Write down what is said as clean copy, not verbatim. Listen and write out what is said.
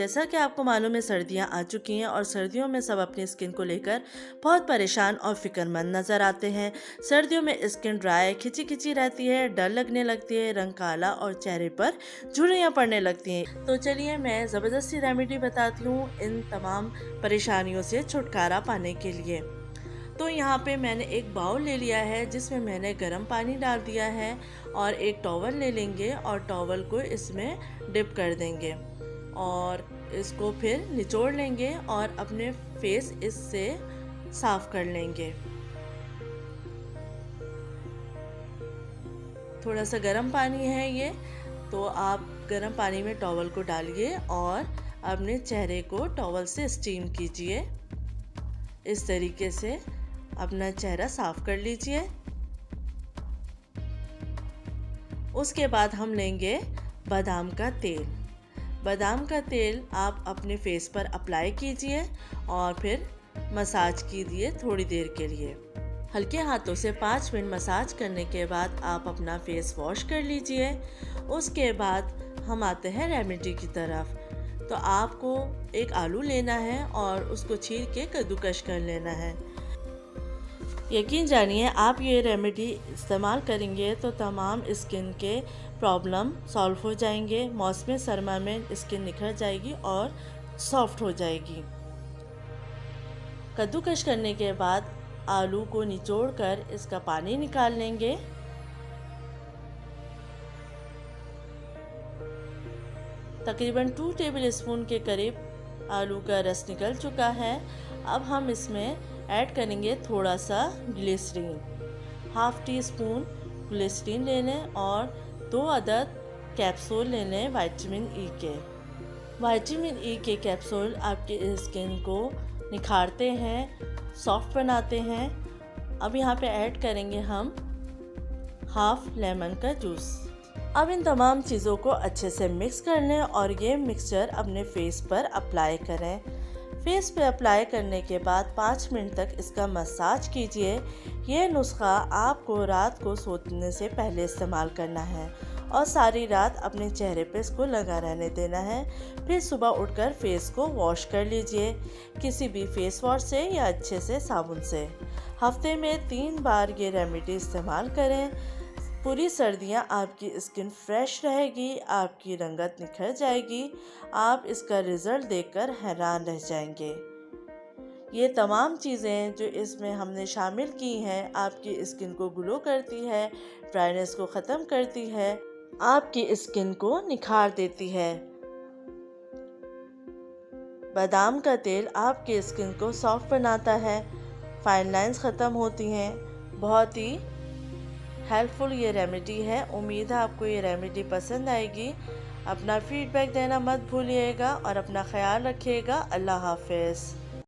जैसा कि आपको मालूम है सर्दियां आ चुकी हैं और सर्दियों में सब अपनी स्किन को लेकर बहुत परेशान और फिक्रमंद नज़र आते हैं। सर्दियों में स्किन ड्राई खिंची खिंची रहती है, डर लगने लगती है, रंग काला और चेहरे पर झुर्रियाँ पड़ने लगती हैं। तो चलिए मैं ज़बरदस्ती रेमेडी बताती हूँ इन तमाम परेशानियों से छुटकारा पाने के लिए। तो यहाँ पे मैंने एक बाउल ले लिया है जिसमें मैंने गर्म पानी डाल दिया है और एक टॉवल ले लेंगे और टॉवल को इसमें डिप कर देंगे और इसको फिर निचोड़ लेंगे और अपने फेस इससे साफ कर लेंगे। थोड़ा सा गर्म पानी है ये, तो आप गर्म पानी में टॉवल को डालिए और अपने चेहरे को टॉवल से स्टीम कीजिए। इस तरीके से अपना चेहरा साफ कर लीजिए। उसके बाद हम लेंगे बादाम का तेल। बादाम का तेल आप अपने फेस पर अप्लाई कीजिए और फिर मसाज कीजिए थोड़ी देर के लिए। हल्के हाथों से 5 मिनट मसाज करने के बाद आप अपना फेस वॉश कर लीजिए। उसके बाद हम आते हैं रेमेडी की तरफ। तो आपको एक आलू लेना है और उसको छील के कद्दूकश कर लेना है। यकीन जानिए आप ये रेमेडी इस्तेमाल करेंगे तो तमाम स्किन के प्रॉब्लम सॉल्व हो जाएंगे। मौसम सरमा में स्किन निखर जाएगी और सॉफ्ट हो जाएगी। कद्दूकश करने के बाद आलू को निचोड़कर इसका पानी निकाल लेंगे। तकरीबन 2 टेबलस्पून के करीब आलू का रस निकल चुका है। अब हम इसमें ऐड करेंगे थोड़ा सा glycerine. Half teaspoon glycerine ले लें और 2 अदद कैप्सूल ले लें विटामिन ई के। विटामिन ई के कैप्सूल आपकी स्किन को निखारते हैं, सॉफ्ट बनाते हैं। अब यहाँ पे ऐड करेंगे हम हाफ लेमन का जूस। अब इन तमाम चीज़ों को अच्छे से मिक्स कर लें और ये मिक्सचर अपने फेस पर अप्लाई करें। फेस पे अप्लाई करने के बाद 5 मिनट तक इसका मसाज कीजिए। ये नुस्खा आपको रात को सोने से पहले इस्तेमाल करना है और सारी रात अपने चेहरे पे इसको लगा रहने देना है। फिर सुबह उठकर फेस को वॉश कर लीजिए किसी भी फेस वॉश से या अच्छे से साबुन से। हफ्ते में 3 बार ये रेमेडी इस्तेमाल करें। पूरी सर्दियां आपकी स्किन फ्रेश रहेगी, आपकी रंगत निखर जाएगी। आप इसका रिज़ल्ट देखकर हैरान रह जाएंगे। ये तमाम चीज़ें जो इसमें हमने शामिल की हैं आपकी स्किन को ग्लो करती है, ड्राइनेस को ख़त्म करती है, आपकी स्किन को निखार देती है। बादाम का तेल आपकी स्किन को सॉफ्ट बनाता है, फाइन लाइंस ख़त्म होती हैं। बहुत ही हेल्पफुल ये रेमेडी है। उम्मीद है आपको ये रेमेडी पसंद आएगी। अपना फीडबैक देना मत भूलिएगा और अपना ख्याल रखिएगा। अल्लाह हाफ़िज़।